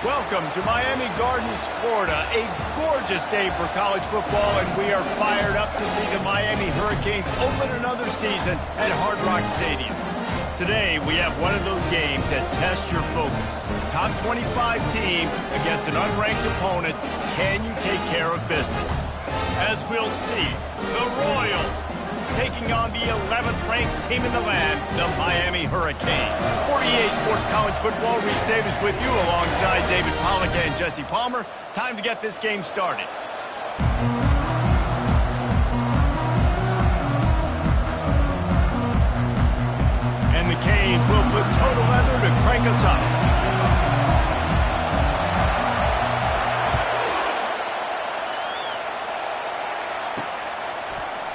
Welcome to Miami Gardens, Florida. A gorgeous day for college football, and we are fired up to see the Miami Hurricanes open another season at Hard Rock Stadium. Today, we have one of those games that tests your focus. Top 25 team against an unranked opponent. Can you take care of business? As we'll see, the Royals taking on the 11th ranked team in the land, the Miami Hurricanes. 48 Sports College Football, Reese Davis with you alongside David Pollack and Jesse Palmer. Time to get this game started. And the Canes will put total leather to crank us up.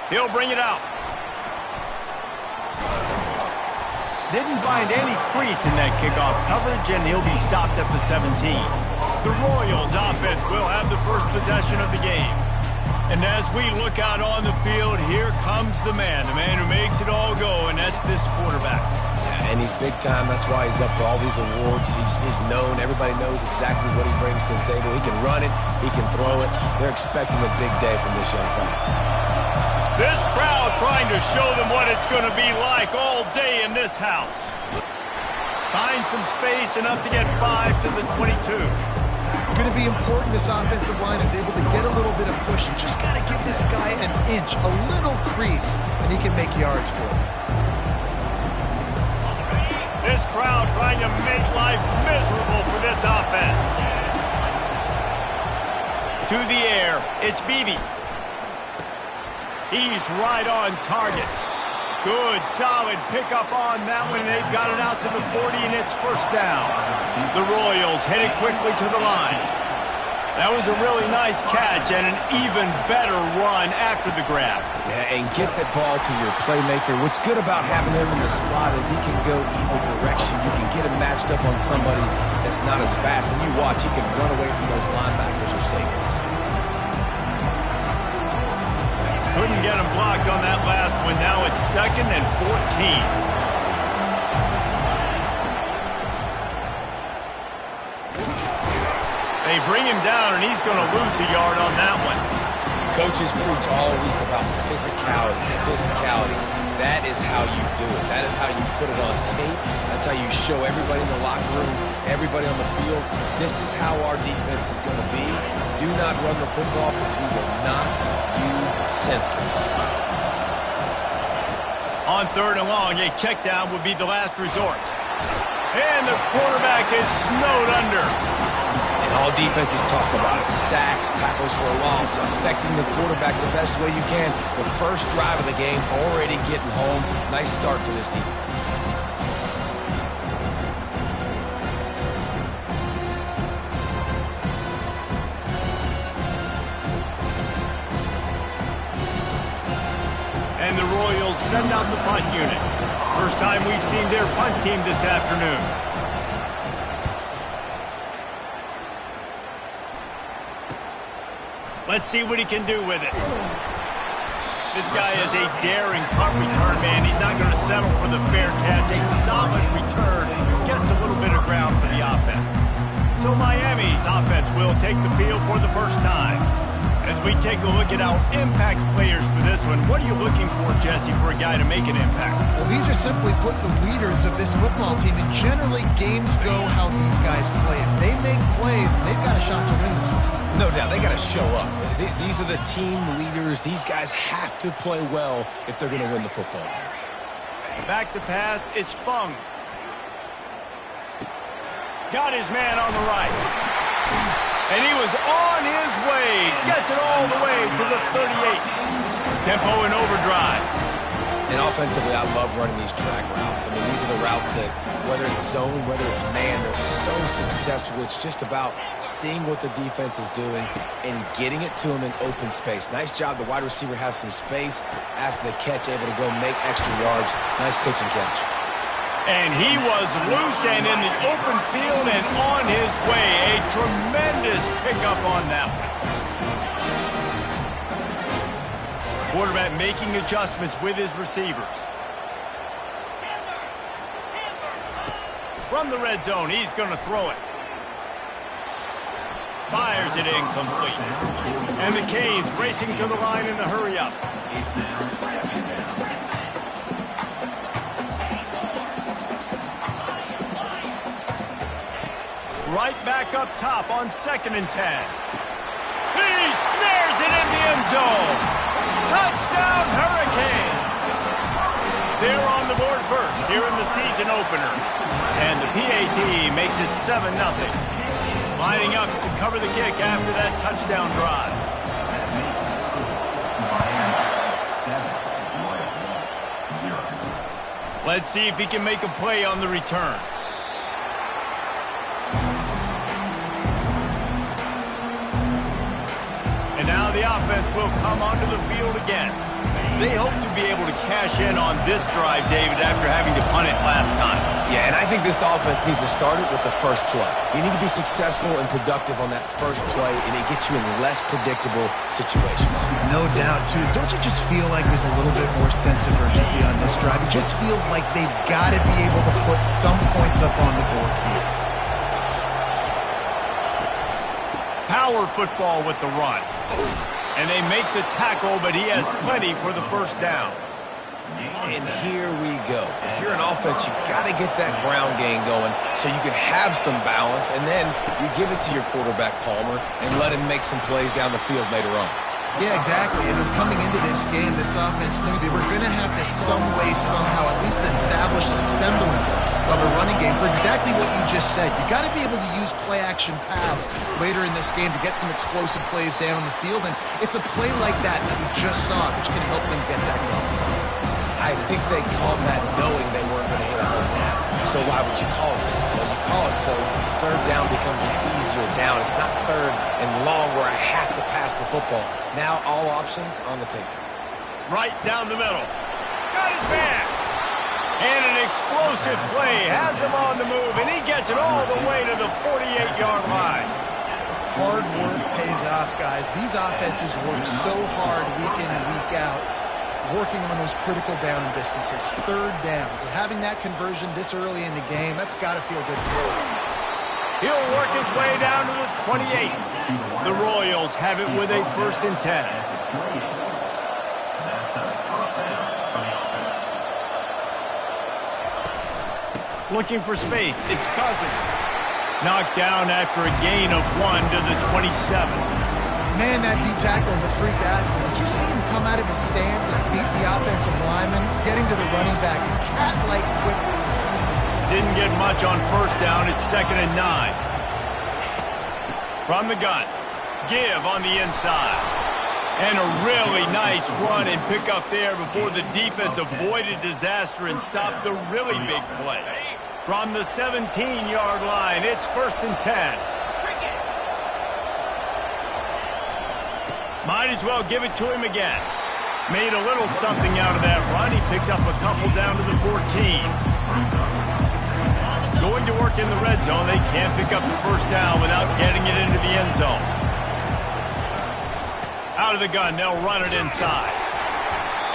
He'll bring it out. Didn't find any crease in that kickoff coverage, and he'll be stopped at the 17. The Royals offense will have the first possession of the game. And as we look out on the field, here comes the man who makes it all go, and that's this quarterback. Yeah, and he's big time. That's why he's up for all these awards. He's known. Everybody knows exactly what he brings to the table. He can run it. He can throw it. They're expecting a big day from this young fella. This crowd trying to show them what it's going to be like all day in this house. Find some space, enough to get 5 to the 22. It's going to be important this offensive line is able to get a little bit of push and just got to give this guy an inch, a little crease, and he can make yards for it. This crowd trying to make life miserable for this offense. To the air, it's Beebe. He's right on target. Good, solid pickup on that one. They've got it out to the 40, and it's first down. The Royals headed quickly to the line. That was a really nice catch and an even better run after the grab. Yeah, and get that ball to your playmaker. What's good about having him in the slot is he can go either direction. You can get him matched up on somebody that's not as fast, and you watch, he can run away from those linebackers or safeties. Couldn't get him blocked on that last one. Now it's 2nd and 14. They bring him down, and he's going to lose a yard on that one. Coaches preach all week about physicality. That is how you do it. That is how you put it on tape. That's how you show everybody in the locker room, everybody on the field. This is how our defense is going to be. Do not run the football because we will knock you senseless. On 3rd and long, a check down would be the last resort. And the quarterback is snowed under. And all defenses talk about it. Sacks, tackles for a loss, affecting the quarterback the best way you can. The first drive of the game, already getting home. Nice start for this defense. And the Royals send out the punt unit. First time we've seen their punt team this afternoon. Let's see what he can do with it. This guy is a daring punt return man. He's not going to settle for the fair catch. A solid return. Gets a little bit of ground for the offense. So Miami's offense will take the field for the first time. As we take a look at our impact players for this one, what are you looking for, Jesse, for a guy to make an impact? Well, these are simply put the leaders of this football team, and generally games go how these guys play. If they make plays, they've got a shot to win this one. No doubt, they got to show up. These are the team leaders. These guys have to play well if they're going to win the football game. Back to pass, it's Fung. Got his man on the right. And he was on his way. Gets it all the way to the 38. Tempo and overdrive. And offensively, I love running these track routes. I mean, these are the routes that, whether it's zone, whether it's man, they're so successful. It's just about seeing what the defense is doing and getting it to them in open space. Nice job. The wide receiver has some space after the catch, able to go make extra yards. Nice pitch and catch. And he was loose and in the open field and on his way. A tremendous pickup on that one. Quarterback making adjustments with his receivers. From the red zone, he's going to throw it. Fires it incomplete. And the Canes racing to the line in a hurry-up. Right back up top on 2nd and 10. He snares it in the end zone. Touchdown, Hurricanes. They're on the board first here in the season opener. And the PAT makes it 7-0. Lining up to cover the kick after that touchdown drive. Let's see if he can make a play on the return. And now the offense will come onto the field again. They hope to be able to cash in on this drive, David, after having to punt it last time. Yeah, and I think this offense needs to start it with the first play. You need to be successful and productive on that first play, and it gets you in less predictable situations. No doubt, too. Don't you just feel like there's a little bit more sense of urgency on this drive? It just feels like they've got to be able to put some points up on the board here. Power football with the run. And they make the tackle, but he has plenty for the first down. And here we go. If you're an offense, you've got to get that ground game going so you can have some balance, and then you give it to your quarterback, Palmer, and let him make some plays down the field later on. Yeah, exactly. And then coming into this game, this offense knew they were going to have to some way, somehow, at least establish a semblance of a running game for exactly what you just said. You got to be able to use play-action pass later in this game to get some explosive plays down the field. And it's a play like that we just saw, which can help them get that going. I think they called that knowing they weren't going to hit a home run. So why would you call it? Well, you call it so third down becomes an easier down. It's not third and long where I have to pass the football. Now all options on the table. Right down the middle. Got his man. And an explosive play has him on the move, and he gets it all the way to the 48-yard line. Hard work pays off, guys. These offenses work so hard week in and week out, working on those critical down distances, third downs. And having that conversion this early in the game, that's got to feel good for this offense. He'll work his way down to the 28. The Royals have it with a 1st and 10. Looking for space. It's Cousins. Knocked down after a gain of 1 to the 27. Man, that D-tackle is a freak athlete. Did you see him come out of his stance and beat the offensive lineman, getting to the running back in cat-like quickness? Didn't get much on 1st down. It's 2nd and 9. From the gun. Give on the inside. And a really nice run and pick up there before the defense avoided disaster and stopped the really big play. From the 17-yard line, it's 1st and 10. Might as well give it to him again. Made a little something out of that run. He picked up a couple down to the 14. Going to work in the red zone. They can't pick up the 1st down without getting it into the end zone. Out of the gun, they'll run it inside.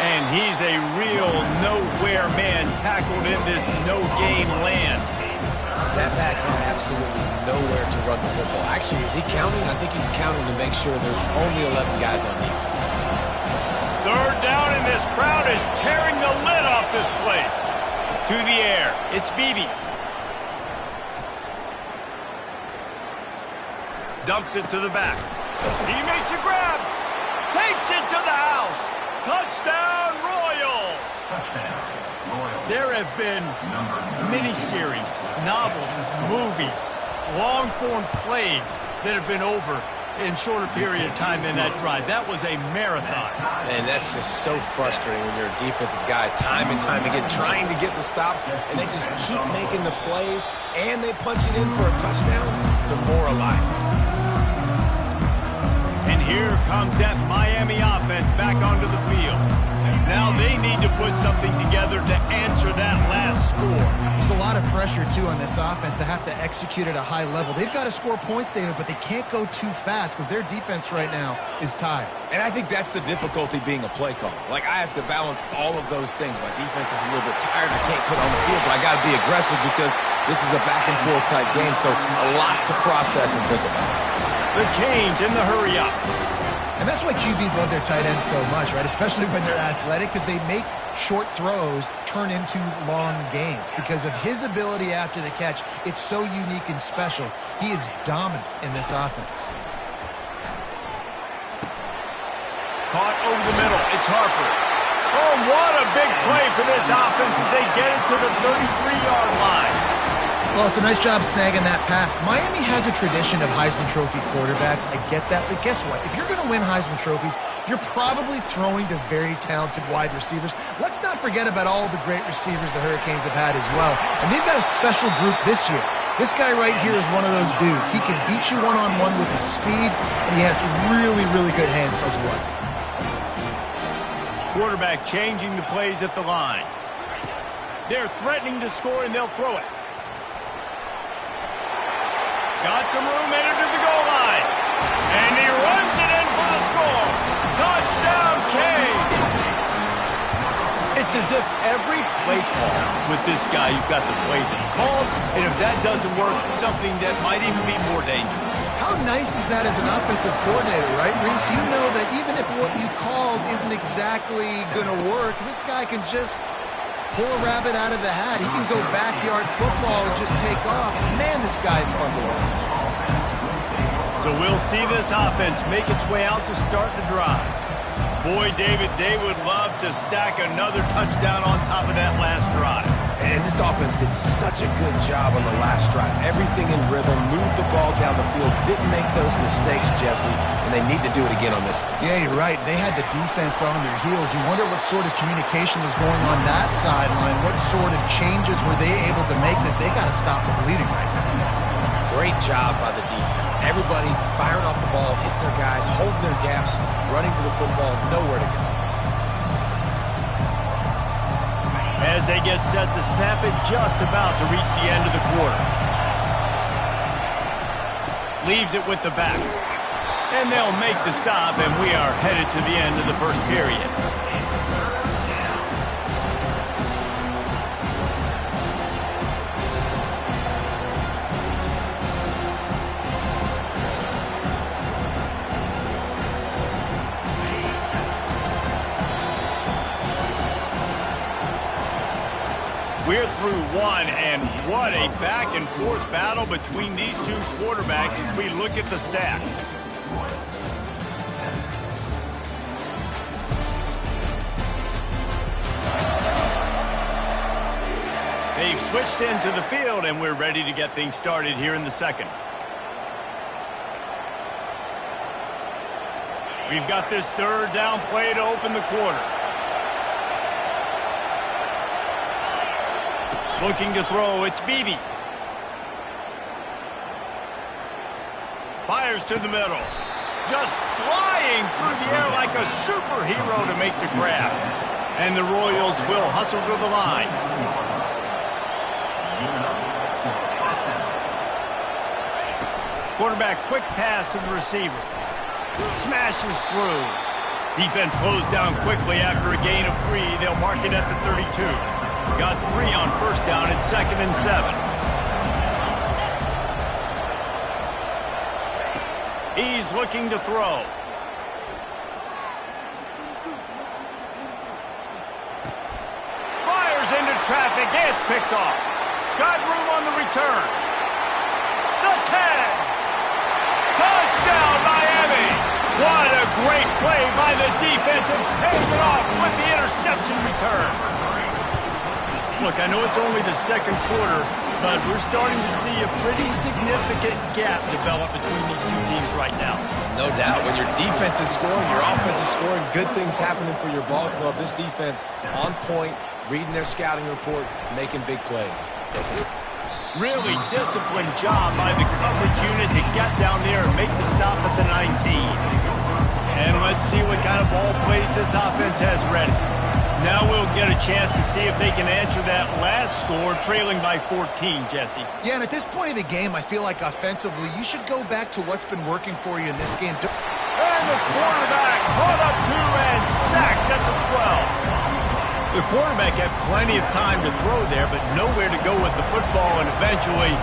And he's a real nowhere man tackled in this no-gain land. That back had absolutely nowhere to run the football. Actually, is he counting? I think he's counting to make sure there's only 11 guys on defense. 3rd down, and this crowd is tearing the lid off this place. To the air, it's Beebe. Dumps it to the back. He makes a grab. Takes it to the house. Touchdown, Royals. There have been miniseries, novels, movies, long-form plays that have been over in shorter period of time than that drive. That was a marathon. And that's just so frustrating when you're a defensive guy, time and time again, trying to get the stops, and they just keep making the plays, and they punch it in for a touchdown. Demoralizing. And here comes that Miami offense back onto the field. Now they need to put something together to answer that last score. There's a lot of pressure, too, on this offense to have to execute at a high level. They've got to score points, David, but they can't go too fast because their defense right now is tired. And I think that's the difficulty being a play caller. Like, I have to balance all of those things. My defense is a little bit tired. I can't put on the field, but I got to be aggressive because this is a back-and-forth type game, so a lot to process and think about. The Canes in the hurry-up. And that's why QBs love their tight ends so much, right? Especially when they're athletic, because they make short throws turn into long gains. Because of his ability after the catch, it's so unique and special. He is dominant in this offense. Caught over the middle. It's Harper. Oh, what a big play for this offense as they get it to the 33-yard line. Well, it's a nice job snagging that pass. Miami has a tradition of Heisman Trophy quarterbacks. I get that. But guess what? If you're going to win Heisman Trophies, you're probably throwing to very talented wide receivers. Let's not forget about all the great receivers the Hurricanes have had as well. And they've got a special group this year. This guy right here is one of those dudes. He can beat you one-on-one with his speed, and he has really, really good hands as well. Quarterback changing the plays at the line. They're threatening to score, and they'll throw it. Got some room, entered to the goal line. And he runs it in for the score. Touchdown, Canes. It's as if every play call with this guy, you've got the play that's called, and if that doesn't work, something that might even be more dangerous. How nice is that as an offensive coordinator, right, Reese? You know that even if what you called isn't exactly going to work, this guy can just pull a rabbit out of the hat. He can go backyard football and just take off. Man, this guy's fun to watch. So we'll see this offense make its way out to start the drive. Boy, David, they would love to stack another touchdown on top of that last drive. And this offense did such a good job on the last drive. Everything in rhythm, moved the ball down the field, didn't make those mistakes, Jesse, and they need to do it again on this one. Yeah, you're right. They had the defense on their heels. You wonder what sort of communication was going on that sideline. What sort of changes were they able to make this? They got to stop the bleeding right now. Great job by the defense. Everybody firing off the ball, hitting their guys, holding their gaps, running to the football, nowhere to go. As they get set to snap it, just about to reach the end of the quarter. Leaves it with the back. And they'll make the stop, and we are headed to the end of the first period. We're through one, and what a back-and-forth battle between these two quarterbacks as we look at the stats. They've switched into the field, and we're ready to get things started here in the second. We've got this third down play to open the quarter. Looking to throw, it's Beebe. Fires to the middle. Just flying through the air like a superhero to make the grab. And the Royals will hustle to the line. Quarterback, quick pass to the receiver. Smashes through. Defense closed down quickly after a gain of 3. They'll mark it at the 32. Got 3 on first down at 2nd and 7. He's looking to throw. Fires into traffic. It's picked off. Got room on the return. The 10. Touchdown, Miami. What a great play by the defense, and pays it off with the interception return. Look, I know it's only the second quarter, but we're starting to see a pretty significant gap develop between these two teams right now. No doubt. When your defense is scoring, your offense is scoring, good things happening for your ball club. This defense on point, reading their scouting report, making big plays. Really disciplined job by the coverage unit to get down there and make the stop at the 19. And let's see what kind of ball plays this offense has ready. Now we'll get a chance to see if they can answer that last score, trailing by 14, Jesse. Yeah, and at this point of the game, I feel like offensively, you should go back to what's been working for you in this game. And the quarterback caught up to and sacked at the 12. The quarterback had plenty of time to throw there, but nowhere to go with the football, and eventually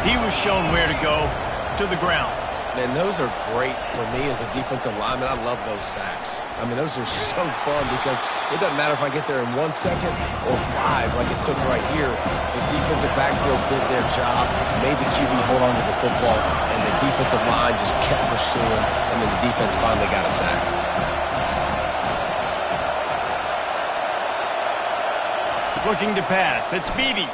he was shown where to go, to the ground. Man, those are great for me as a defensive lineman. I love those sacks. I mean, those are so fun because it doesn't matter if I get there in 1 second or 5 like it took right here. The defensive backfield did their job, made the QB hold on to the football, and the defensive line just kept pursuing, and then the defense finally got a sack. Looking to pass. It's Beebe.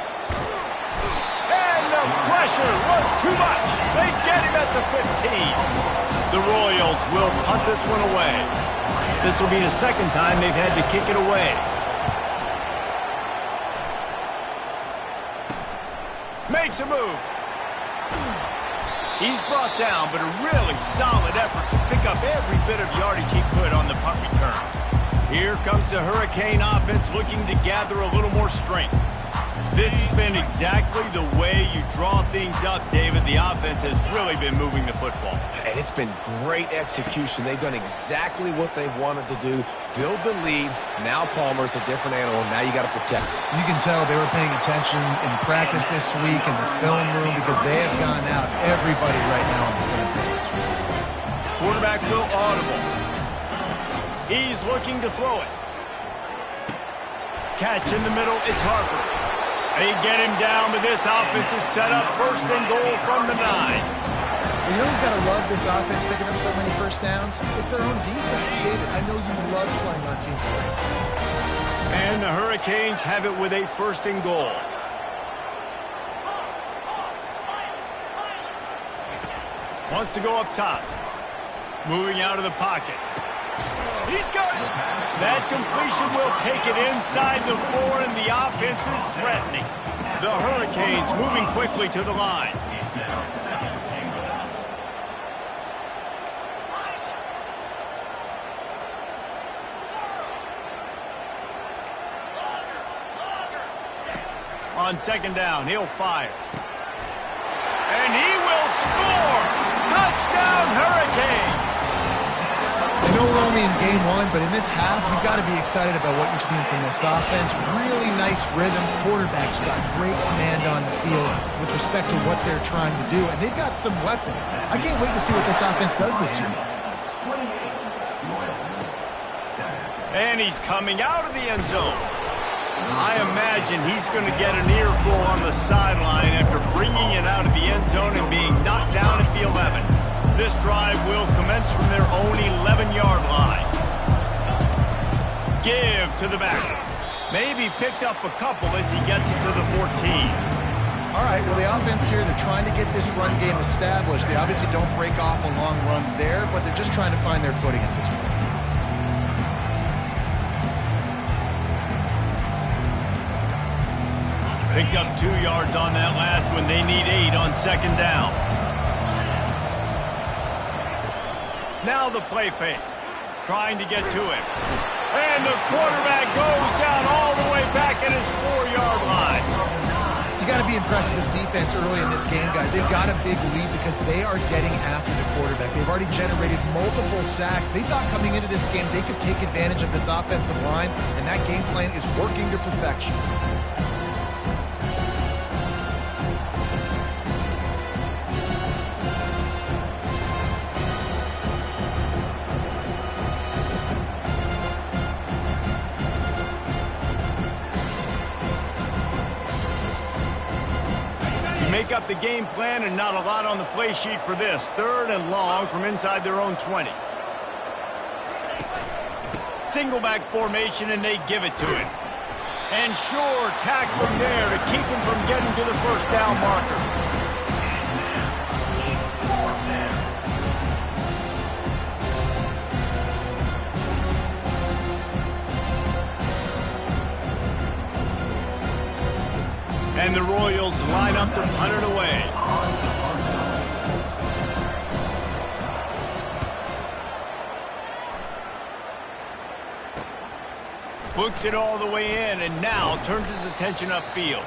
The pressure was too much. They get him at the 15. The Royals will punt this one away. This will be the second time they've had to kick it away. Makes a move. He's brought down, but a really solid effort to pick up every bit of yardage he could on the punt return. Here comes the Hurricane offense looking to gather a little more strength. This has been exactly the way you draw things up, David. The offense has really been moving the football. And it's been great execution. They've done exactly what they've wanted to do. Build the lead. Now Palmer's a different animal. Now you got to protect it. You can tell they were paying attention in practice this week in the film room because they have gone out, everybody right now on the same page. Quarterback will audible. He's looking to throw it. Catch in the middle. It's Harper. They get him down, but this offense is set up first and goal from the 9. You know who's got to love this offense picking up so many first downs? It's their own defense. David, I know you love playing on teams like that. And the Hurricanes have it with a first and goal. Wants to go up top. Moving out of the pocket. He's got it. That completion will take it inside the 4, and the offense is threatening. The Hurricanes moving quickly to the line. On second down, he'll fire. And he will score! Touchdown, Hurricane! I know we're only in game 1, but in this half, you've got to be excited about what you've seen from this offense. Really nice rhythm. Quarterback's got great command on the field with respect to what they're trying to do, and they've got some weapons. I can't wait to see what this offense does this year. And he's coming out of the end zone. I imagine he's going to get an earful on the sideline after bringing it out of the end zone and being knocked down at the 11. This drive will commence from their own 11-yard line. Give to the back. Maybe picked up a couple as he gets it to the 14. All right, well, the offense here, they're trying to get this run game established. They obviously don't break off a long run there, but they're just trying to find their footing at this point. Picked up 2 yards on that last one. They need 8 on second down. Now the play fake. Trying to get to him. And the quarterback goes down all the way back at his 4-yard line. You got to be impressed with this defense early in this game, guys. They've got a big lead because they are getting after the quarterback. They've already generated multiple sacks. They thought coming into this game they could take advantage of this offensive line, and that game plan is working to perfection. Make up the game plan and not a lot on the play sheet for this. 3rd and long from inside their own 20. Single back formation, and they give it to him. And sure, tackling there to keep him from getting to the first down marker. And the Royals line up to punt it away. Books it all the way in, and now turns his attention upfield.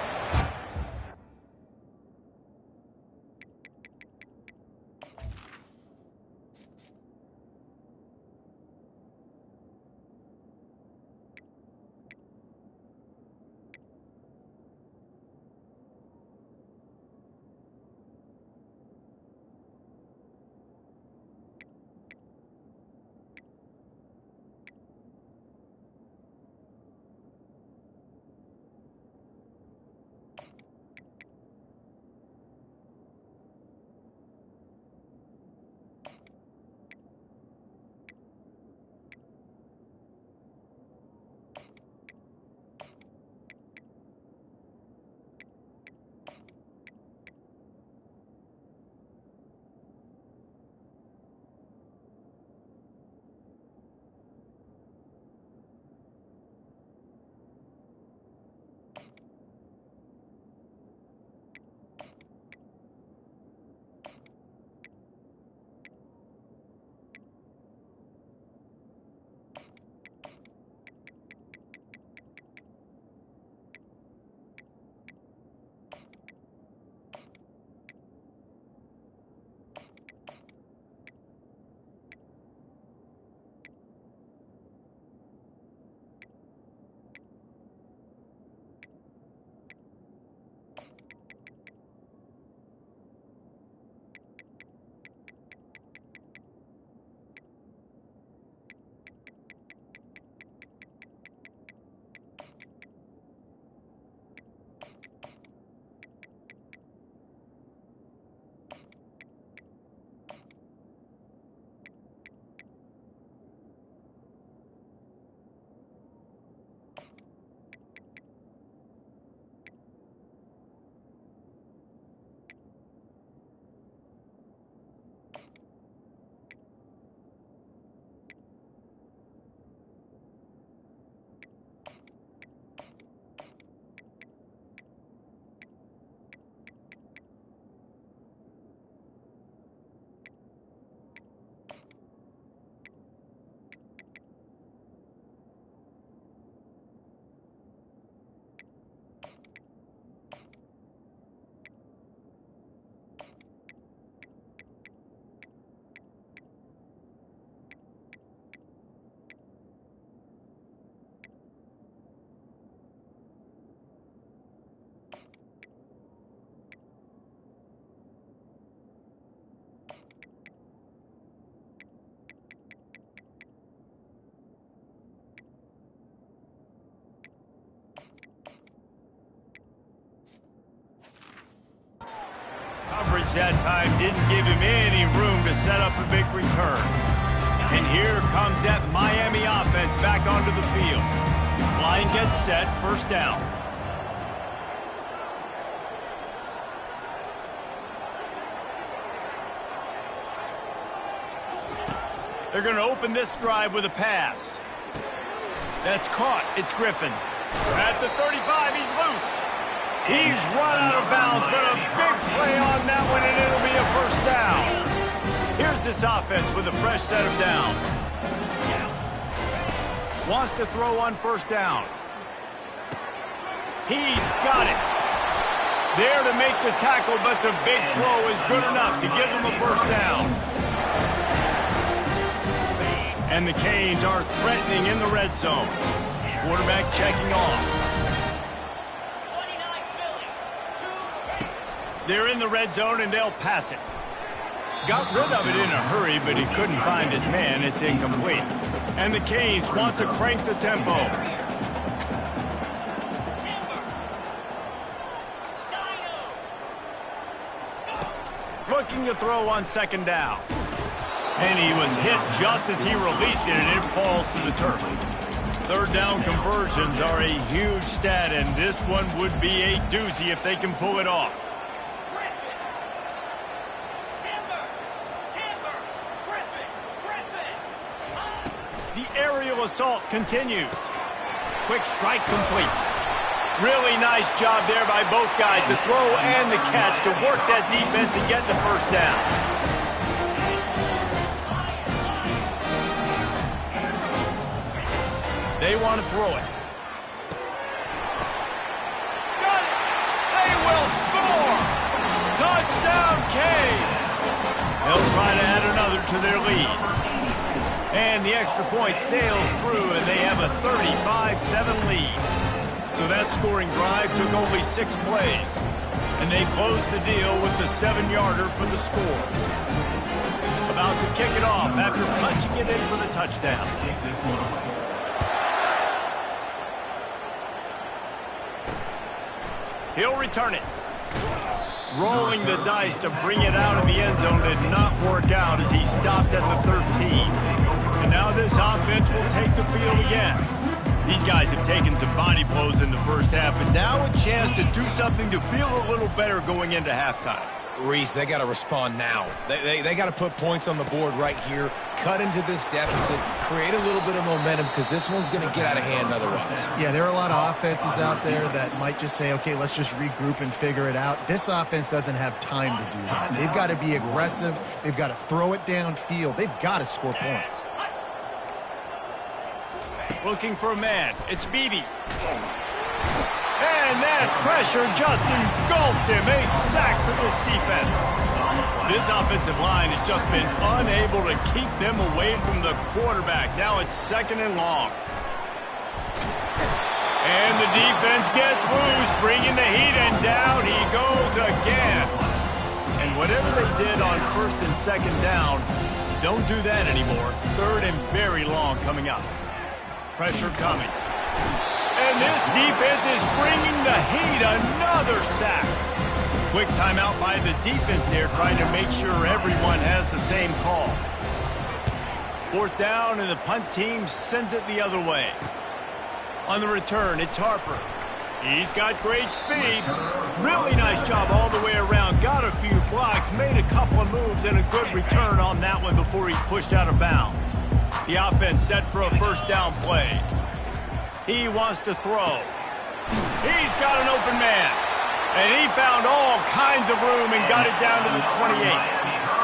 that time didn't give him any room to set up a big return. And here comes that Miami offense back onto the field. Line gets set, first down. They're going to open this drive with a pass. That's caught. It's Griffin. At the 35, he's loose. He's run out of bounds, but a big play on that one, and it'll be a first down. Here's this offense with a fresh set of downs. Wants to throw on first down. He's got it. There to make the tackle, but the big throw is good enough to give them a first down. And the Canes are threatening in the red zone. Quarterback checking off. They're in the red zone, and they'll pass it. Got rid of it in a hurry, but he couldn't find his man. It's incomplete. And the Canes want to crank the tempo. Looking to throw on second down. And he was hit just as he released it, and it falls to the turf. Third down conversions are a huge stat, and this one would be a doozy if they can pull it off. The aerial assault continues. Quick strike complete. Really nice job there by both guys to throw and the catch to work that defense and get the first down. They want to throw it. Got it! They will score! Touchdown, Canes! They'll try to add another to their lead. And the extra point sails through, and they have a 35-7 lead. So that scoring drive took only 6 plays. And they closed the deal with the 7-yarder for the score. About to kick it off after punching it in for the touchdown. He'll return it. Rolling the dice to bring it out of the end zone did not work out as he stopped at the 13. And now this offense will take the field again. These guys have taken some body blows in the first half, but now a chance to do something to feel a little better going into halftime. Reese, they got to respond now. They got to put points on the board right here, cut into this deficit, create a little bit of momentum, because this one's going to get out of hand otherwise. Yeah, there are a lot of offenses out there that might just say, okay, let's just regroup and figure it out. This offense doesn't have time to do that. They've got to be aggressive. They've got to throw it downfield. They've got to score points. Looking for a man. It's Beebe. And that pressure just engulfed him. A sack for this defense. This offensive line has just been unable to keep them away from the quarterback. Now it's second and long. And the defense gets loose, bringing the heat, and down he goes again. And whatever they did on first and second down, don't do that anymore. Third and very long coming up. Pressure coming. And this defense is bringing the heat. Another sack. Quick timeout by the defense there, trying to make sure everyone has the same call. Fourth down, and the punt team sends it the other way. On the return, it's Harper. He's got great speed. Really nice job all the way around. Got a few blocks, made a couple of moves, and a good return on that one before he's pushed out of bounds. The offense set for a first down play. He wants to throw. He's got an open man. And he found all kinds of room and got it down to the 28.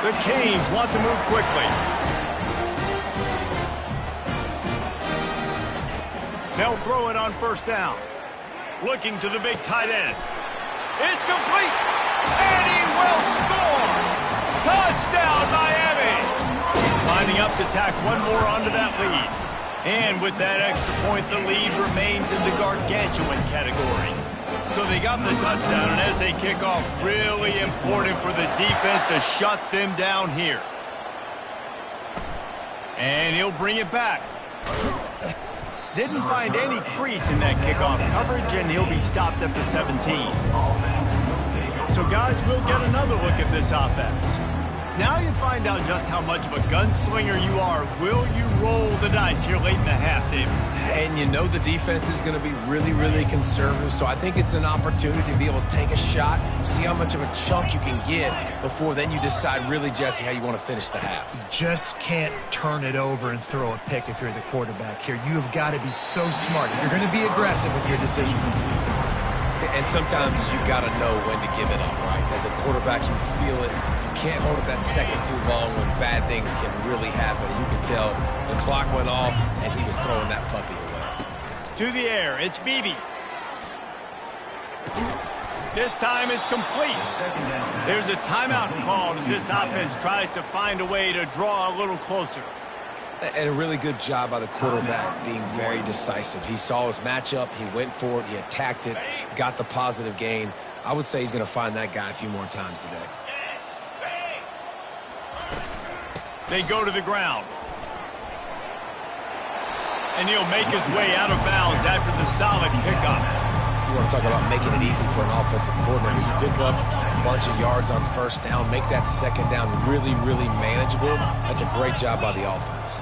The Canes want to move quickly. They'll throw it on first down. Looking to the big tight end. It's complete. And he will score. Touchdown, Miami. Lining up to tack one more onto that lead. And with that extra point, the lead remains in the gargantuan category. So they got the touchdown, and as they kick off, really important for the defense to shut them down here. And he'll bring it back. Didn't find any crease in that kickoff coverage, and he'll be stopped at the 17. So, guys, we'll get another look at this offense. Now you find out just how much of a gunslinger you are. Will you roll the dice here late in the half, David? And you know the defense is going to be really, really conservative, so I think it's an opportunity to be able to take a shot, see how much of a chunk you can get before then you decide really, Jesse, how you want to finish the half. You just can't turn it over and throw a pick if you're the quarterback here. You have got to be so smart. You're going to be aggressive with your decision. And sometimes you got to know when to give it up, right? As a quarterback, you feel it. You can't hold it that second too long when bad things can really happen. You can tell the clock went off, and he was throwing that puppy away. To the air, it's Beebe. This time it's complete. There's a timeout called as this offense tries to find a way to draw a little closer. And a really good job by the quarterback being very decisive. He saw his matchup, he went for it, he attacked it, got the positive gain. I would say he's going to find that guy a few more times today. They go to the ground. And he'll make his way out of bounds after the solid pickup. You want to talk about making it easy for an offensive coordinator. You pick up a bunch of yards on first down, make that second down really, really manageable. That's a great job by the offense.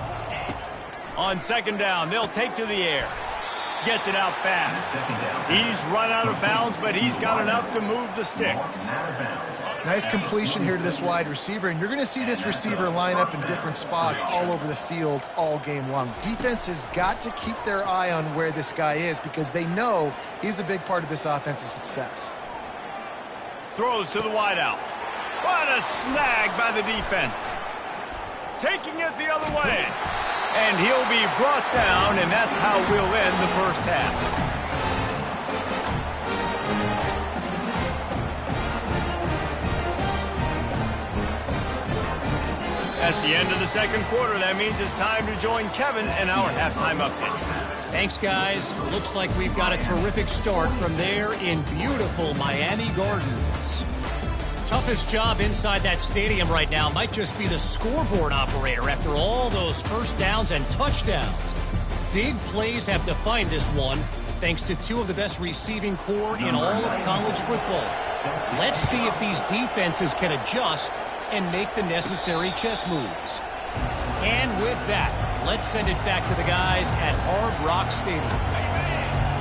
On second down, they'll take to the air. Gets it out fast. He's run out of bounds, but he's got enough to move the sticks. Nice completion here to this wide receiver, and you're going to see this receiver line up in different spots all over the field all game long. Defense has got to keep their eye on where this guy is because they know he's a big part of this offense's success. Throws to the wideout. What a snag by the defense. Taking it the other way. And he'll be brought down, and that's how we'll end the first half. That's the end of the second quarter. That means it's time to join Kevin and our halftime update. Thanks, guys. Looks like we've got a terrific start from there in beautiful Miami Gardens. Toughest job inside that stadium right now might just be the scoreboard operator after all those first downs and touchdowns. Big plays have defined this one, thanks to two of the best receiving corps in all of college football. Let's see if these defenses can adjust and make the necessary chess moves. And with that, let's send it back to the guys at Hard Rock Stadium.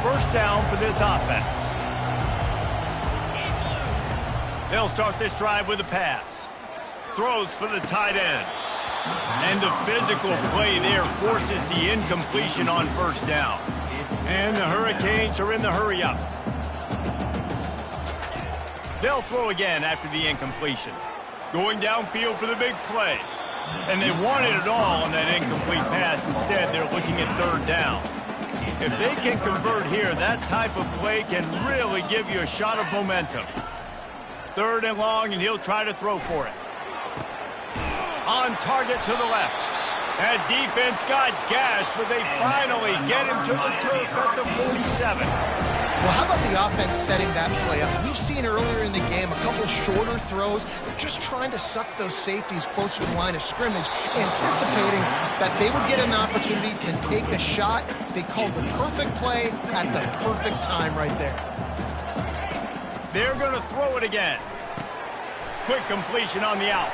First down for this offense. They'll start this drive with a pass. Throws for the tight end. And the physical play there forces the incompletion on first down. And the Hurricanes are in the hurry-up. They'll throw again after the incompletion. Going downfield for the big play. And they wanted it all on that incomplete pass. Instead, they're looking at third down. If they can convert here, that type of play can really give you a shot of momentum. Third and long, and he'll try to throw for it. On target to the left. That defense got gashed, but they finally get him to the turf at the 47. Well, how about the offense setting that play up? We've seen earlier in the game a couple shorter throws. They're just trying to suck those safeties closer to the line of scrimmage, anticipating that they would get an opportunity to take a shot. They called the perfect play at the perfect time right there. They're going to throw it again. Quick completion on the out.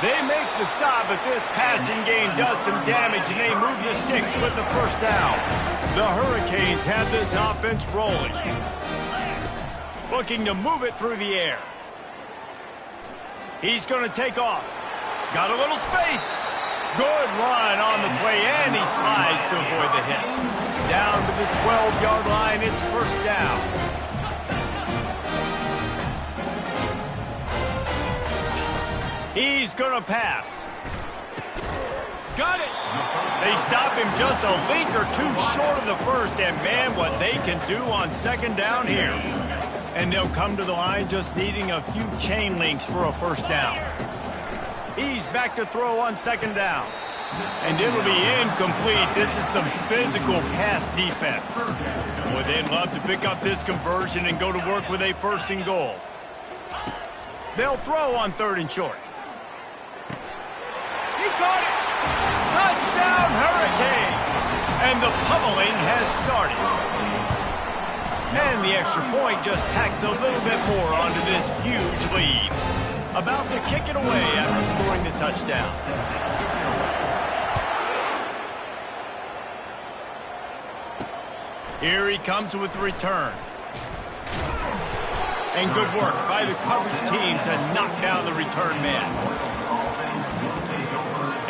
They make the stop, but this passing game does some damage, and they move the sticks with the first down. The Hurricanes have this offense rolling. Looking to move it through the air. He's going to take off. Got a little space. Good run on the play, and he slides to avoid the hit. Down to the 12-yard line, it's first down. He's going to pass. Got it. They stop him just a link or two short of the first, and man, what they can do on second down here. And they'll come to the line just needing a few chain links for a first down. He's back to throw on second down. And it'll be incomplete. This is some physical pass defense. Boy, they'd love to pick up this conversion and go to work with a first and goal. They'll throw on third and short. He caught it! Touchdown, Hurricane! And the pummeling has started. And the extra point just tacks a little bit more onto this huge lead. About to kick it away after scoring the touchdown. Here he comes with the return. And good work by the coverage team to knock down the return man.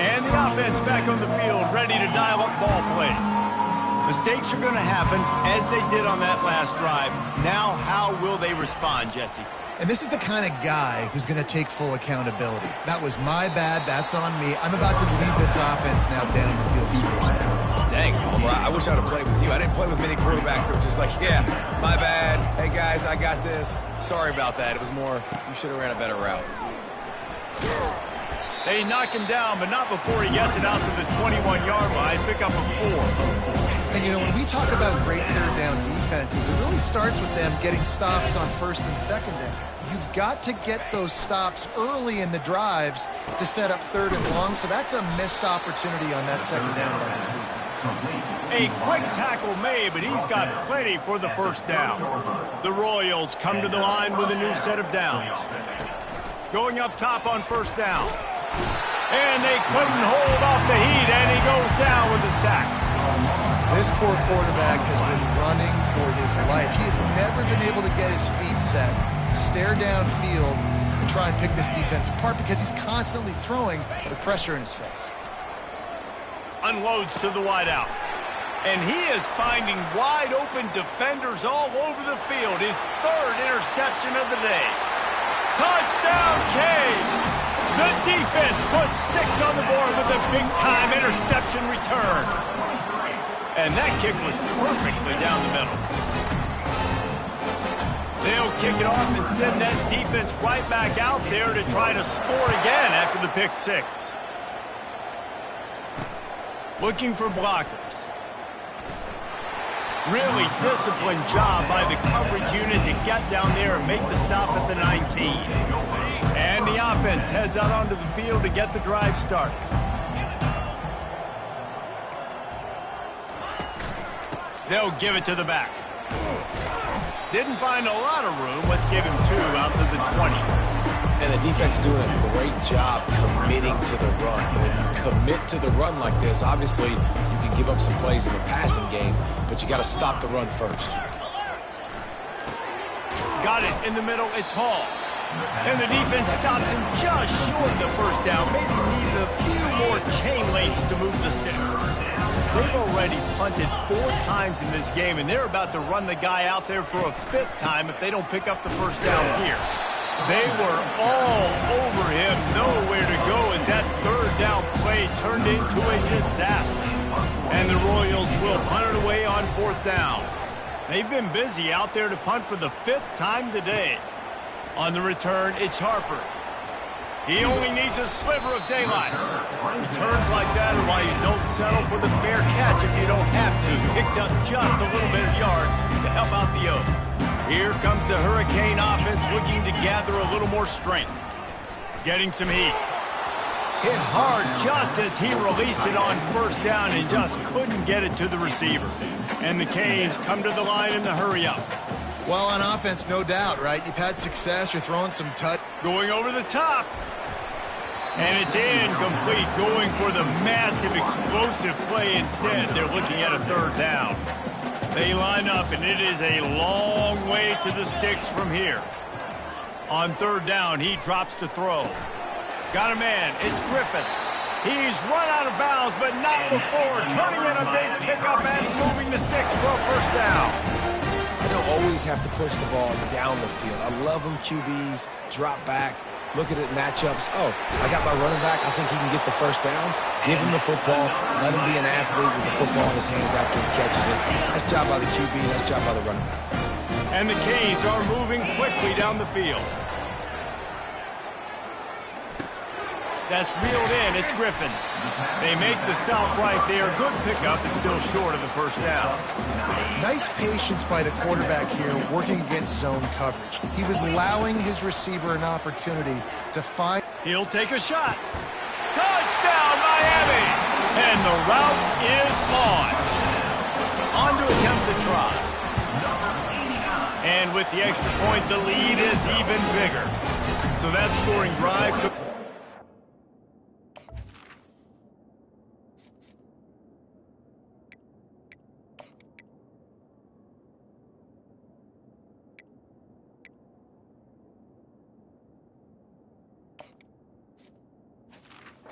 And the offense back on the field, ready to dial up ball plays. Mistakes are going to happen, as they did on that last drive. Now, how will they respond, Jesse? And this is the kind of guy who's going to take full accountability. That was my bad. That's on me. I'm about to lead this offense now down the field and score some points. Dang, I wish I would have played with you. I didn't play with many quarterbacks that were just like, yeah, my bad. Hey, guys, I got this. Sorry about that. It was more, you should have ran a better route. They knock him down, but not before he gets it out to the 21-yard line. Pick up a 4. And, you know, when we talk about great third down defenses, it really starts with them getting stops on first and second down. You've got to get those stops early in the drives to set up third and long, so that's a missed opportunity on that second down by this defense. A quick tackle made, but he's got plenty for the first down. The Royals come to the line with a new set of downs. Going up top on first down. And they couldn't hold off the heat, and he goes down with a sack. This poor quarterback has been running for his life. He has never been able to get his feet set, stare downfield, and try and pick this defense apart because he's constantly throwing with pressure in his face. Unloads to the wideout. And he is finding wide open defenders all over the field. His third interception of the day. Touchdown, Canes! The defense puts 6 on the board with a big-time interception return. And that kick was perfectly down the middle. They'll kick it off and send that defense right back out there to try to score again after the pick 6. Looking for blockers. Really disciplined job by the coverage unit to get down there and make the stop at the 19. And the offense heads out onto the field to get the drive started. They'll give it to the back. Didn't find a lot of room. Let's give him 2 out to the 20. And the defense doing a great job committing to the run. When you commit to the run like this, obviously you can give up some plays in the passing game, but you got to stop the run first. Got it in the middle. It's Hall. And the defense stops him just short of the first down. Maybe needed a few more chain links to move the sticks. They've already punted 4 times in this game, and they're about to run the guy out there for a 5th time if they don't pick up the first down here. They were all over him, nowhere to go as that third down play turned into a disaster. And the Royals will punt it away on 4th down. They've been busy out there to punt for the 5th time today. On the return, it's Harper. He only needs a sliver of daylight. Returns like that are why you don't settle for the fair catch if you don't have to. Picks up just a little bit of yards to help out the Oak. Here comes the Hurricane offense looking to gather a little more strength. Getting some heat. Hit hard just as he released it on first down and just couldn't get it to the receiver. And the Canes come to the line in the hurry-up. Well, on offense, no doubt, right? You've had success. You're throwing some touch. Going over the top. And it's incomplete, going for the massive explosive play instead. They're looking at a 3rd down. They line up, and it is a long way to the sticks from here. On 3rd down, he drops to throw. Got a man. It's Griffin. He's run out of bounds, but not before turning in a big pickup and moving the sticks for a first down. I don't always have to push the ball down the field. I love them QBs, drop back, look at it matchups. Oh, I got my running back. I think he can get the first down. Give him the football. Let him be an athlete with the football in his hands after he catches it. Nice job by the QB. Nice job by the running back. And the Canes are moving quickly down the field. That's reeled in. It's Griffin. They make the stop right there. Good pickup. It's still short of the first down. Nice patience by the quarterback here working against zone coverage. He was allowing his receiver an opportunity to find. He'll take a shot. Touchdown, Miami! And the route is on. On to attempt the try. And with the extra point, the lead is even bigger. So that scoring drive took...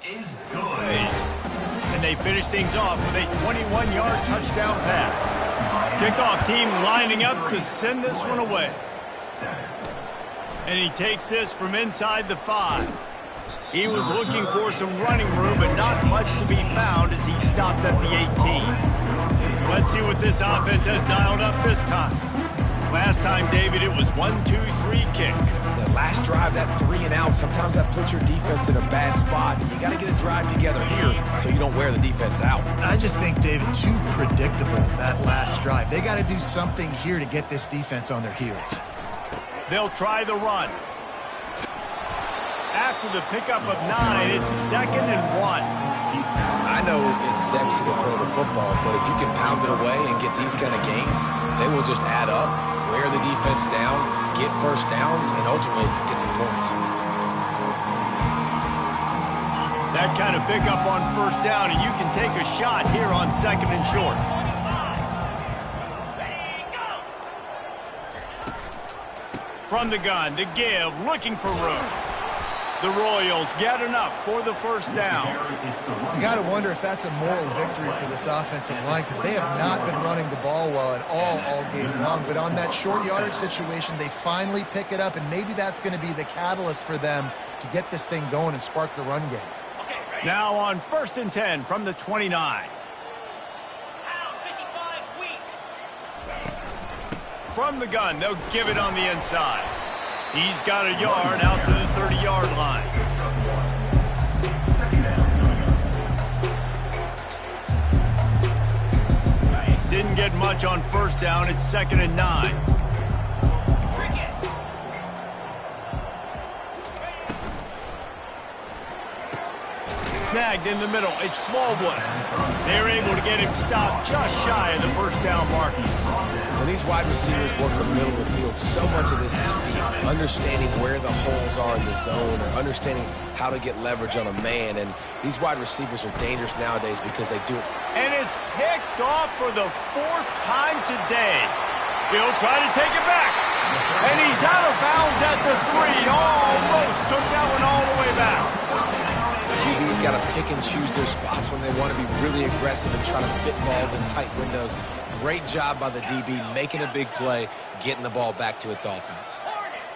Is good. And they finish things off with a 21-yard touchdown pass. Kickoff team lining up to send this one away. And he takes this from inside the 5. He was looking for some running room, but not much to be found as he stopped at the 18. Let's see what this offense has dialed up this time. Last time, David, it was 1-2-3 kick. The last drive, that 3 and out, sometimes that puts your defense in a bad spot. You got to get a drive together here so you don't wear the defense out. I just think, David, too predictable, that last drive. They got to do something here to get this defense on their heels. They'll try the run. After the pickup of 9, it's 2nd and 1. I know it's sexy to throw the football, but if you can pound it away and get these kind of gains, they will just add up, wear the defense down, get first downs, and ultimately get some points. That kind of pickup on first down, and you can take a shot here on 2nd and short. From the gun, the give, looking for room. The Royals get enough for the first down. You got to wonder if that's a moral victory for this offensive line, because they have not been running the ball well at all game long. But on that short yardage situation, they finally pick it up, and maybe that's going to be the catalyst for them to get this thing going and spark the run game. Now on 1st and 10 from the 29. From the gun, they'll give it on the inside. He's got a yard out to the 30-yard line. Didn't get much on first down. It's 2nd and 9. Snagged in the middle. It's Smallwood. They're able to get him stopped just shy of the first down marker. When these wide receivers work the middle of the field, so much of this is feel. Understanding where the holes are in the zone, or understanding how to get leverage on a man. And these wide receivers are dangerous nowadays because they do it. And it's picked off for the 4th time today. He'll try to take it back. And he's out of bounds at the 3. Almost took that one all the way back. QB's got to pick and choose their spots when they want to be really aggressive and try to fit balls in tight windows. Great job by the DB making a big play, getting the ball back to its offense.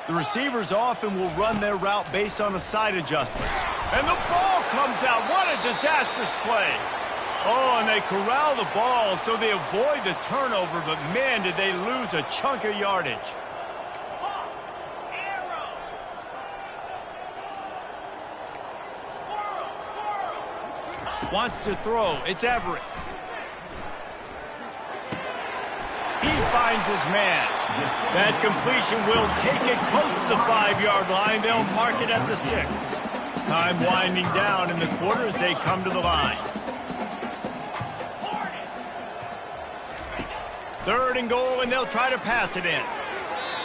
The receivers often will run their route based on a side adjustment. And the ball comes out. What a disastrous play. Oh, and they corral the ball so they avoid the turnover, but man, did they lose a chunk of yardage. Wants to throw. It's Everett. He finds his man. That completion will take it close to the 5-yard line. They'll mark it at the 6. Time winding down in the quarter as they come to the line. 3rd and goal, and they'll try to pass it in.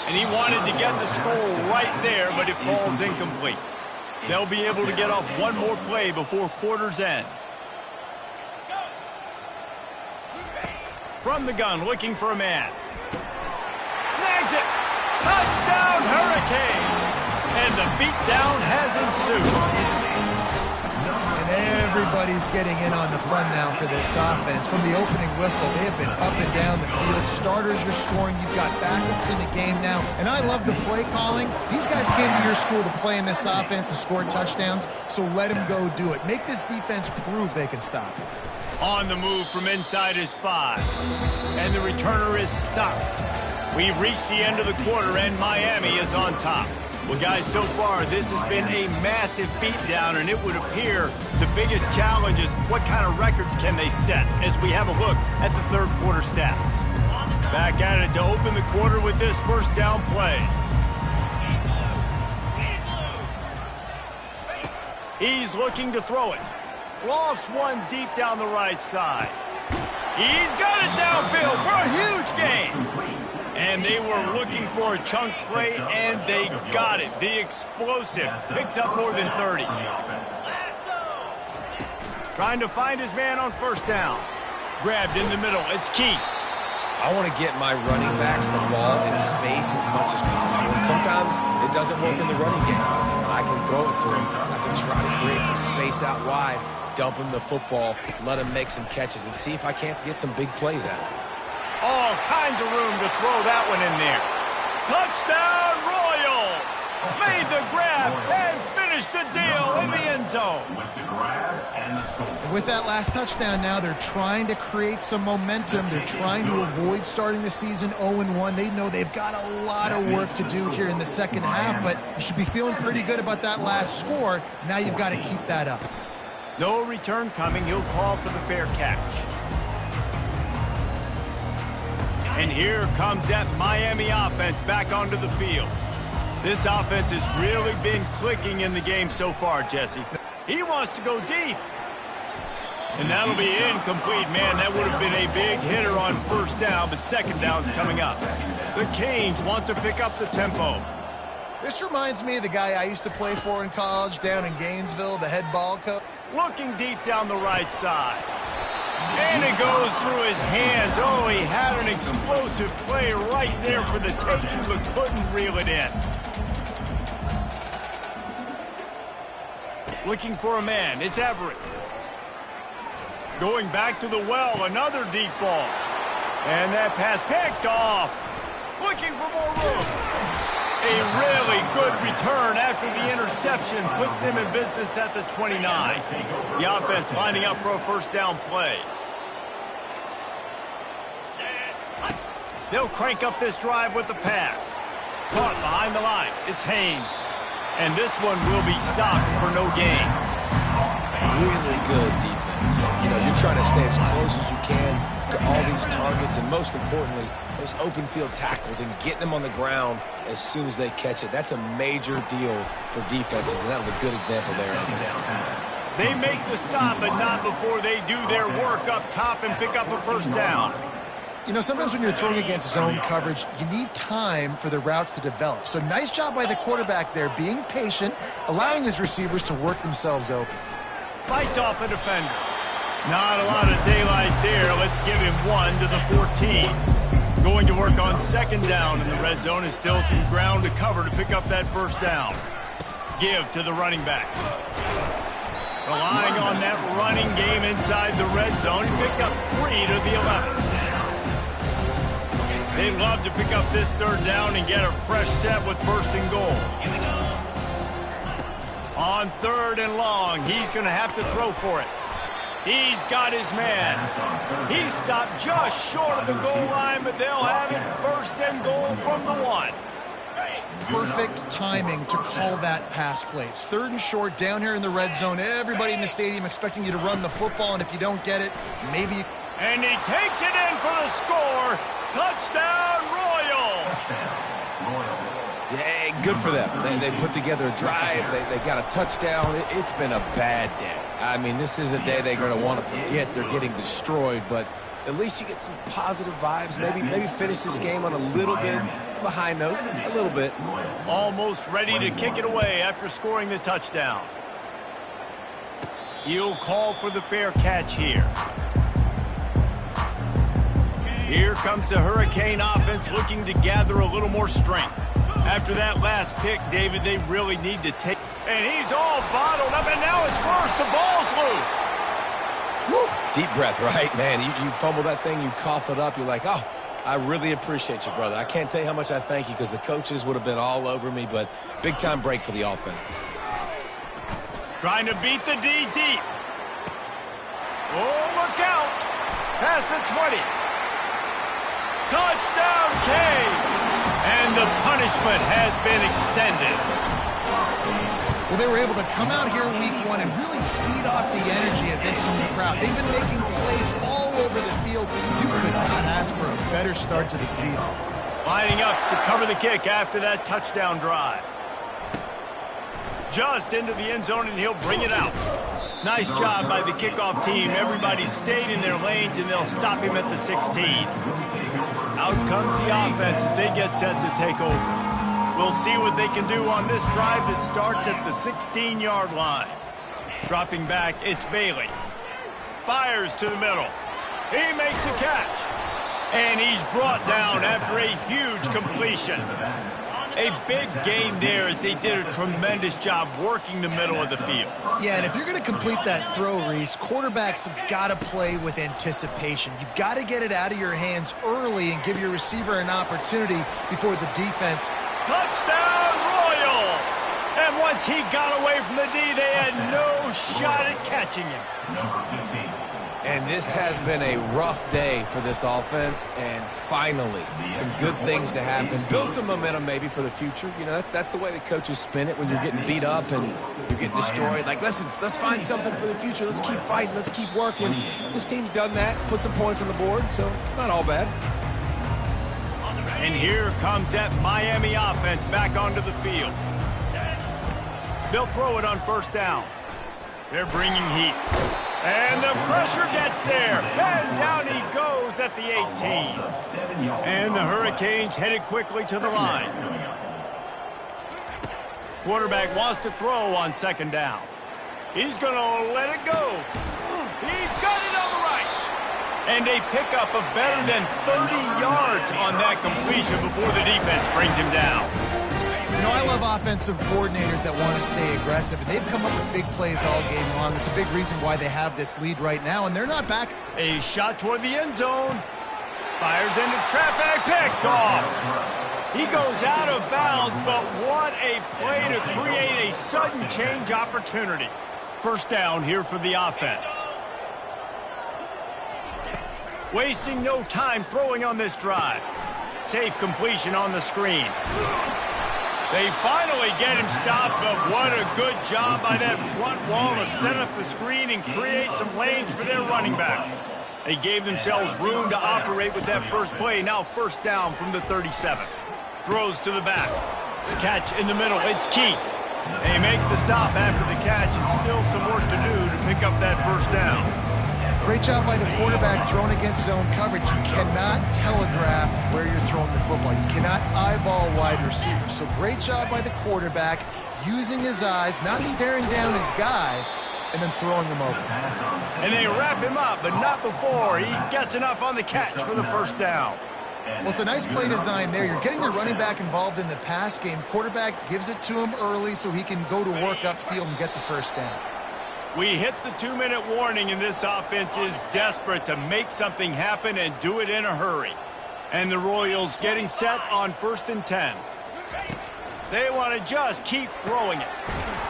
And he wanted to get the score right there, but it falls incomplete. They'll be able to get off one more play before quarter's end. From the gun, looking for a man. Snags it. Touchdown, Hurricane. And the beatdown has ensued. And everybody's getting in on the fun now for this offense. From the opening whistle, they have been up and down the field. Starters are scoring. You've got backups in the game now. And I love the play calling. These guys came to your school to play in this offense to score touchdowns, so let them go do it. Make this defense prove they can stop it. On the move from inside his 5. And the returner is stopped. We've reached the end of the quarter, and Miami is on top. Well, guys, so far, this has been a massive beatdown, and it would appear the biggest challenge is what kind of records can they set as we have a look at the 3rd quarter stats. Back at it to open the quarter with this first down play. He's looking to throw it. Lofts one deep down the right side. He's got it downfield for a huge gain. And they were looking for a chunk play, and they got it. The explosive picks up more than 30. Trying to find his man on first down. Grabbed in the middle. It's key. I want to get my running backs the ball in space as much as possible. And sometimes it doesn't work in the running game. I can throw it to him. I can try to create some space out wide, dump him the football, let him make some catches, and see if I can't get some big plays out of it. All kinds of room to throw that one in there. Touchdown, Royals! Made the grab and finished the deal in the end zone. With that last touchdown now, they're trying to create some momentum. They're trying to avoid starting the season 0-1. They know they've got a lot of work to do here in the second half, but you should be feeling pretty good about that last score. Now you've got to keep that up. No return coming. He'll call for the fair catch. And here comes that Miami offense back onto the field. This offense has really been clicking in the game so far, Jesse. He wants to go deep. And that'll be incomplete. Man, that would have been a big hitter on first down, but second down's coming up. The Canes want to pick up the tempo. This reminds me of the guy I used to play for in college down in Gainesville, the head ball coach. Looking deep down the right side. And it goes through his hands. Oh, he had an explosive play right there for the taking, but couldn't reel it in. Looking for a man. It's Everett. Going back to the well. Another deep ball. And that pass picked off. Looking for more room. A really good return after the interception puts them in business at the 29. The offense lining up for a first down play. They'll crank up this drive with the pass. Caught behind the line. It's Haynes. And this one will be stopped for no gain. Really good defense. You know, you're trying to stay as close as you can to all these targets, and most importantly, those open field tackles and getting them on the ground as soon as they catch it. That's a major deal for defenses, and that was a good example there. They make the stop, but not before they do their work up top and pick up a first down. You know, sometimes when you're throwing against zone coverage, you need time for the routes to develop. So nice job by the quarterback there, being patient, allowing his receivers to work themselves open. Fights off a defender. Not a lot of daylight there. Let's give him one to the 14. Going to work on second down in the red zone. Is still some ground to cover to pick up that first down. Give to the running back. Relying on that running game inside the red zone. He picked up 3 to the 11. They love to pick up this third down and get a fresh set with first and goal. On third and long, he's going to have to throw for it. He's got his man. He stopped just short of the goal line, but they'll have it first and goal from the 1. Perfect timing to call that pass play. It's third and short down here in the red zone. Everybody in the stadium expecting you to run the football, and if you don't get it, maybe you... And he takes it in for the score. Touchdown, Royals! Yeah, good for them. They put together a drive. They got a touchdown. It's been a bad day. I mean, this is a day they're going to want to forget. They're getting destroyed, but at least you get some positive vibes. Maybe finish this game on a little bit of a high note, a little bit. Almost ready to kick it away after scoring the touchdown. He'll call for the fair catch here. Here comes the Hurricane offense looking to gather a little more strength. After that last pick, David, they really need to take... And he's all bottled up, and now it's worse. The ball's loose. Woo. Deep breath, right, man? You fumble that thing, you cough it up, you're like, oh, I really appreciate you, brother. I can't tell you how much I thank you because the coaches would have been all over me, but big-time break for the offense. Trying to beat the D deep. Oh, look out. Past the 20. Touchdown, Canes! And the punishment has been extended. Well, they were able to come out here week 1 and really feed off the energy of this home crowd. They've been making plays all over the field. You could not ask for a better start to the season. Lining up to cover the kick after that touchdown drive. Just into the end zone, and he'll bring it out. Nice job by the kickoff team. Everybody stayed in their lanes, and they'll stop him at the 16. Out comes the offense as they get set to take over. We'll see what they can do on this drive that starts at the 16-yard line. Dropping back, it's Bailey. Fires to the middle. He makes the catch. And he's brought down after a huge completion. A big gain there as they did a tremendous job working the middle of the field. Yeah, and if you're going to complete that throw, Reese, quarterbacks have got to play with anticipation. You've got to get it out of your hands early and give your receiver an opportunity before the defense. Touchdown, Royals! And once he got away from the D, they had no shot at catching him. And this has been a rough day for this offense, and finally, some good things to happen. Build some momentum maybe for the future. You know, that's the way the coaches spin it when you're getting beat up and you're getting destroyed. Like, listen, let's find something for the future. Let's keep fighting. Let's keep working. This team's done that, put some points on the board, so it's not all bad. And here comes that Miami offense back onto the field. They'll throw it on first down. They're bringing heat. And the pressure gets there. And down he goes at the 18. And the Hurricanes headed quickly to the line. Quarterback wants to throw on second down. He's going to let it go. He's got it on the right. And a pickup of better than 30 yards on that completion before the defense brings him down. You know, I love offensive coordinators that want to stay aggressive, and they've come up with big plays all game long. It's a big reason why they have this lead right now, and they're not back. A shot toward the end zone. Fires into traffic, picked off. He goes out of bounds, but what a play to create a sudden change opportunity. First down here for the offense. Wasting no time throwing on this drive. Safe completion on the screen. They finally get him stopped, but what a good job by that front wall to set up the screen and create some lanes for their running back. They gave themselves room to operate with that first play. Now first down from the 37. Throws to the back. The catch in the middle. It's key. They make the stop after the catch, and still some work to do to pick up that first down. Great job by the quarterback throwing against zone coverage. You cannot telegraph where you're throwing the football. You cannot eyeball wide receivers. So great job by the quarterback using his eyes, not staring down his guy, and then throwing him open. And they wrap him up, but not before he gets enough on the catch for the first down. Well, it's a nice play design there. You're getting the running back involved in the pass game. Quarterback gives it to him early so he can go to work upfield and get the first down. We hit the 2-minute warning, and this offense is desperate to make something happen and do it in a hurry. And the Royals getting set on 1st and 10. They want to just keep throwing it.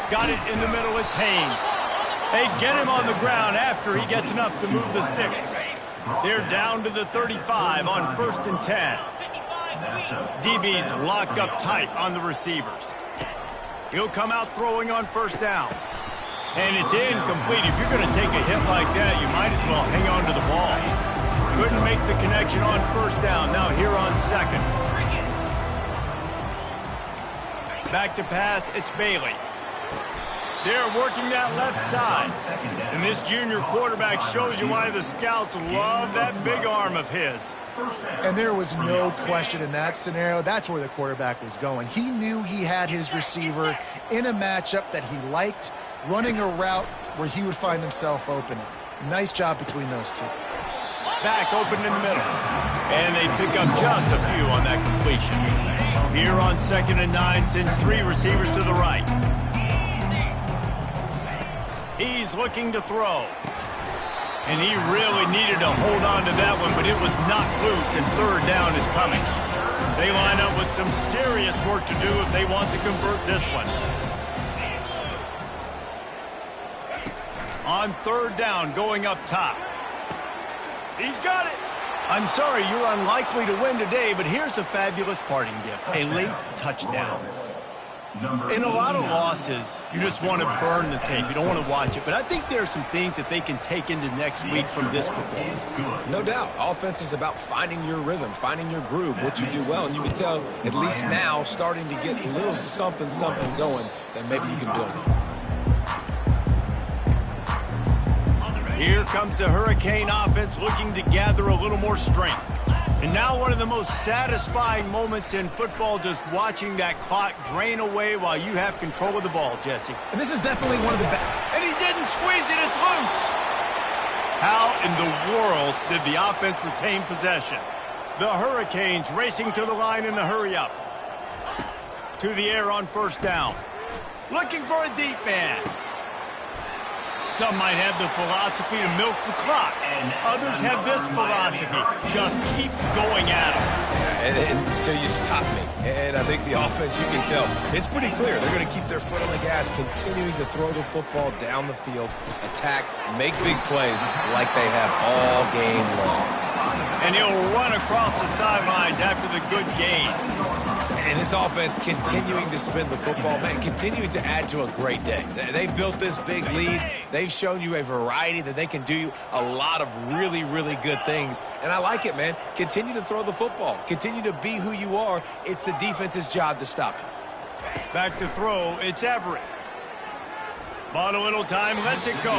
Got it in the middle, it's Haynes. They get him on the ground after he gets enough to move the sticks. They're down to the 35 on 1st and 10. DB's locked up tight on the receivers. He'll come out throwing on first down. And it's incomplete. If you're going to take a hit like that, you might as well hang on to the ball. Couldn't make the connection on first down. Now here on second. Back to pass, it's Bailey. They're working that left side. And this junior quarterback shows you why the scouts love that big arm of his. And there was no question in that scenario. That's where the quarterback was going. He knew he had his receiver in a matchup that he liked, running a route where he would find himself open. Nice job between those two. Back open in the middle. And they pick up just a few on that completion. Here on 2nd and 9, sends 3 receivers to the right. He's looking to throw. And he really needed to hold on to that one, but it was knocked loose, and third down is coming. They line up with some serious work to do if they want to convert this one. On third down, going up top. He's got it. I'm sorry, you're unlikely to win today, but here's a fabulous parting gift, a late touchdown. In a lot of losses, you just want to burn the tape. You don't want to watch it. But I think there are some things that they can take into next week from this performance. No doubt. Offense is about finding your rhythm, finding your groove, what you do well. And you can tell, at least now, starting to get a little something going, that maybe you can build it. Here comes the Hurricane offense looking to gather a little more strength. And now one of the most satisfying moments in football, just watching that clock drain away while you have control of the ball, Jesse. And this is definitely one of the best. And he didn't squeeze it, it's loose. How in the world did the offense retain possession? The Hurricanes racing to the line in the hurry-up. To the air on first down. Looking for a deep man. Some might have the philosophy to milk the clock. Others have this philosophy. Just keep going at them. Until you stop me. And I think the offense, you can tell, it's pretty clear. They're going to keep their foot on the gas, continuing to throw the football down the field, attack, make big plays like they have all game long. And he'll run across the sidelines after the good gain. And this offense continuing to spin the football, man, continuing to add to a great day. They've built this big lead. They've shown you a variety that they can do a lot of really, really good things. And I like it, man. Continue to throw the football. Continue to be who you are. It's the defense's job to stop you. Back to throw, it's Everett. Bought a little time, lets it go.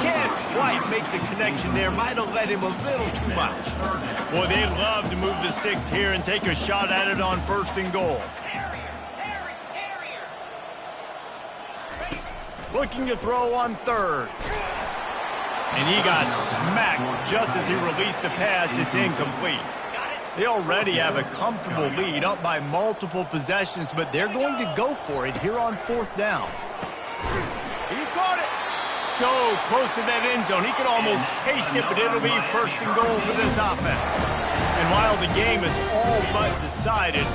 Can't quite make the connection there. Might have let him a little too much. Boy, they'd love to move the sticks here and take a shot at it on first and goal. Looking to throw on third. And he got smacked just as he released the pass. It's incomplete. They already have a comfortable lead, up by multiple possessions, but they're going to go for it here on fourth down. He caught it. So close to that end zone. He could almost taste it, but it'll be first and goal for this offense. And while the game is all but decided,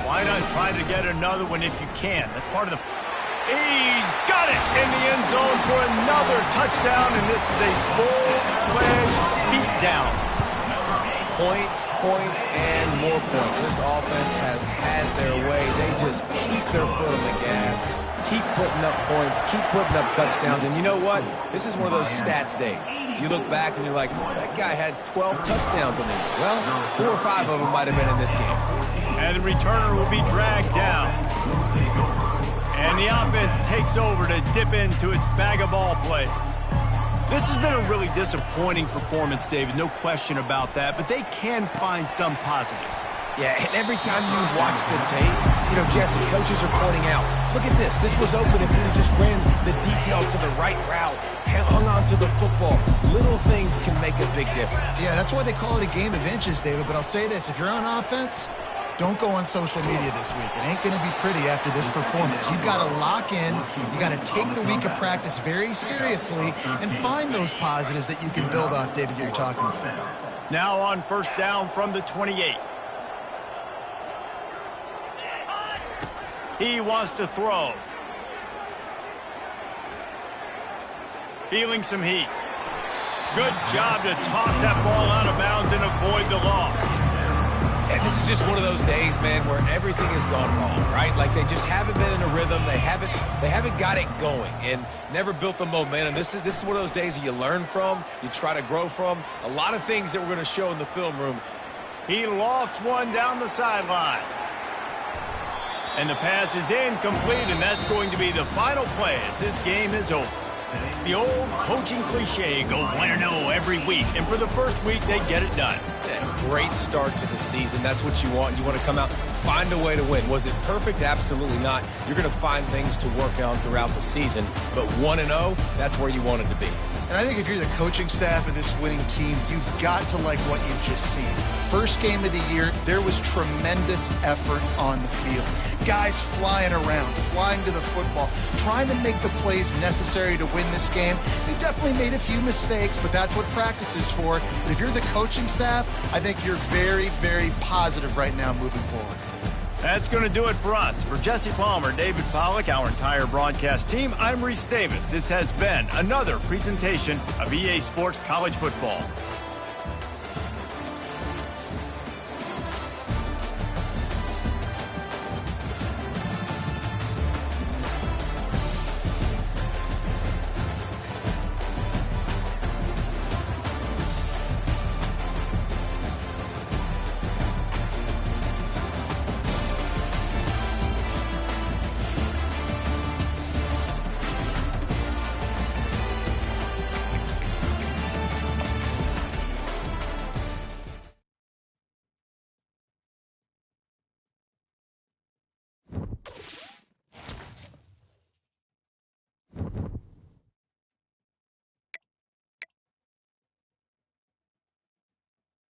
why not try to get another one if you can? That's part of the... He's got it in the end zone for another touchdown, and this is a full-fledged beatdown. Points, points, and more points. This offense has had their way. They just keep their foot on the gas, keep putting up points, keep putting up touchdowns. And you know what? This is one of those stats days. You look back and you're like, that guy had 12 touchdowns on him. Well, 4 or 5 of them might have been in this game. And the returner will be dragged down. And the offense takes over to dip into its bag of ball plays. This has been a really disappointing performance, David, no question about that, but they can find some positives. Yeah, and every time you watch the tape, you know, Jesse, coaches are pointing out, look at this. This was open if we just ran the details to the right route, hung on to the football. Little things can make a big difference. Yeah, that's why they call it a game of inches, David. But I'll say this, if you're on offense, don't go on social media this week. It ain't going to be pretty after this performance. You've got to lock in. You got to take the week of practice very seriously and find those positives that you can build off, David, you're talking about. Now on first down from the 28. He wants to throw. Feeling some heat. Good job to toss that ball out of bounds and avoid the loss. And this is just one of those days, man, where everything has gone wrong, right? Like they just haven't been in a rhythm. They haven't got it going and never built the momentum. This is one of those days that you learn from, you try to grow from. A lot of things that we're going to show in the film room. He lofts one down the sideline. And the pass is incomplete, and that's going to be the final play as this game is over. The old coaching cliche, go 1-0 every week. And for the first week, they get it done. Great start to the season. That's what you want. You want to come out, find a way to win. Was it perfect? Absolutely not. You're going to find things to work on throughout the season. But 1-0, that's where you want it to be. And I think if you're the coaching staff of this winning team, you've got to like what you've just seen. First game of the year, there was tremendous effort on the field. Guys flying around, flying to the football, trying to make the plays necessary to win this game. They definitely made a few mistakes, but that's what practice is for. But if you're the coaching staff, I think you're very, very positive right now moving forward. That's going to do it for us. For Jesse Palmer, David Pollack, our entire broadcast team, I'm Reese Davis. This has been another presentation of EA Sports College Football.